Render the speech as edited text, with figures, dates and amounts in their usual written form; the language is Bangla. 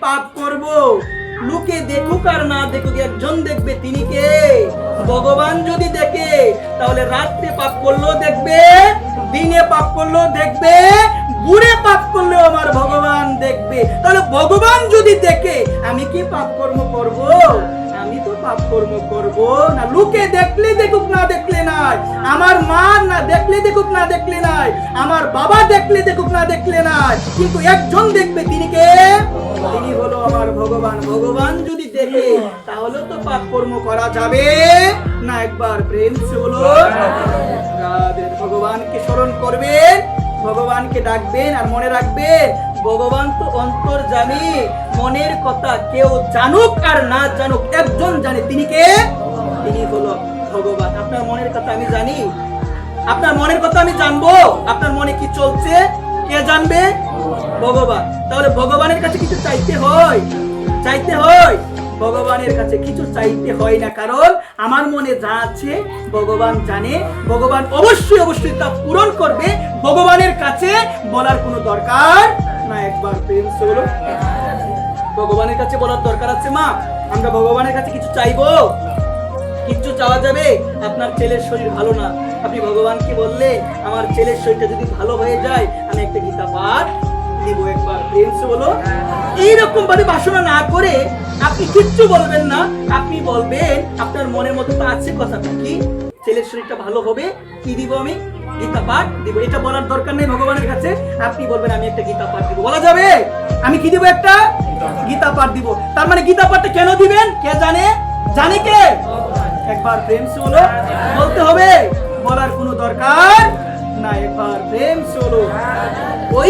পাপ করব, লোকে দেখুক আর না দেখুক একজন দেখবে, তিনি কে? ভগবান যদি দেখে তাহলে রাত্রে পাপ করলেও দেখবে, দিনে পাপ করলেও দেখবে, বুড়ে পাপ করলেও আমার ভগবান দেখবে। তাহলে ভগবান যদি দেখে আমি কি পাপ কর্ম করব? আমি তো পাপ কর্ম করব না। লোকে দেখলে দেখুক না দেখলে নাই, আমার মা না দেখলে দেখুক না দেখলে নাই, আমার বাবা দেখলে দেখুক না দেখলে নাই, কিন্তু একজন দেখবে, তিনি কে? তিনি হলো আমার ভগবান। ভগবান যদি দেখে তাহলে তো পাপ কর্ম করা যাবে না। একবার প্রেম সে বলো রাধে। ভগবানকে স্মরণ করবেন, ভগবানকে ডাকবেন, আর মনে রাখবেন ভগবান তো অন্তর্যামী। মনের কথা কেউ জানুক আর না জানুক একজন জানে, তিনি কে? তিনি হলো ভগবান। আপনার মনের কথা আমি জানি, আপনার মনের কথা আমি জানবো, আপনার মনে কি চলছে কে জানবে? ভগবান। তাহলে ভগবানের কাছে কিছু চাইতে হয়, চাইতে হয়? ভগবানের কাছে কিছু চাইতে হয় না, কারণ আমার মনে যা আছে ভগবান জানে। ভগবান অবশ্যই অবশ্যই তা পূরণ করবে। ভগবানের কাছে বলার কোনো দরকার না। একবার প্রেম সে বলো ভগবানের কাছে বলার দরকার আছে মা? আমরা ভগবানের কাছে কিছু চাইবো? কিচ্ছু চাওয়া যাবে? আপনার ছেলের শরীর ভালো না, আপনি ভগবানকে বললে আমার ছেলের শরীরটা যদি ভালো হয়ে যায় আমি একটা গীতা পাঠ দিব। একবার প্রেম সে বলো। এইরকম ভাবে বাসনা না করে আপনি কিচ্ছু বলবেন না। আপনি বলবেন আপনার মনের মধ্যে তো আছে কথাটা কি, ছেলের শরীরটা ভালো হবে, কি দিব আমি? গীতা পাঠ দিব। এটা বলার দরকার নেই ভগবানের কাছে। আপনি বলবেন আমি একটা গীতা পাঠ দিব। বলা যাবে? আমি কি দিব? একটা গীতা পাঠ দিব। তার মানে গীতা পাঠটা কেন দিবেন? কে জানে? জানে কে? একবার প্রেম সে বলো। বলতে হবে, বলার কোনো দরকার না। একবার প্রেম সে বলো। ওই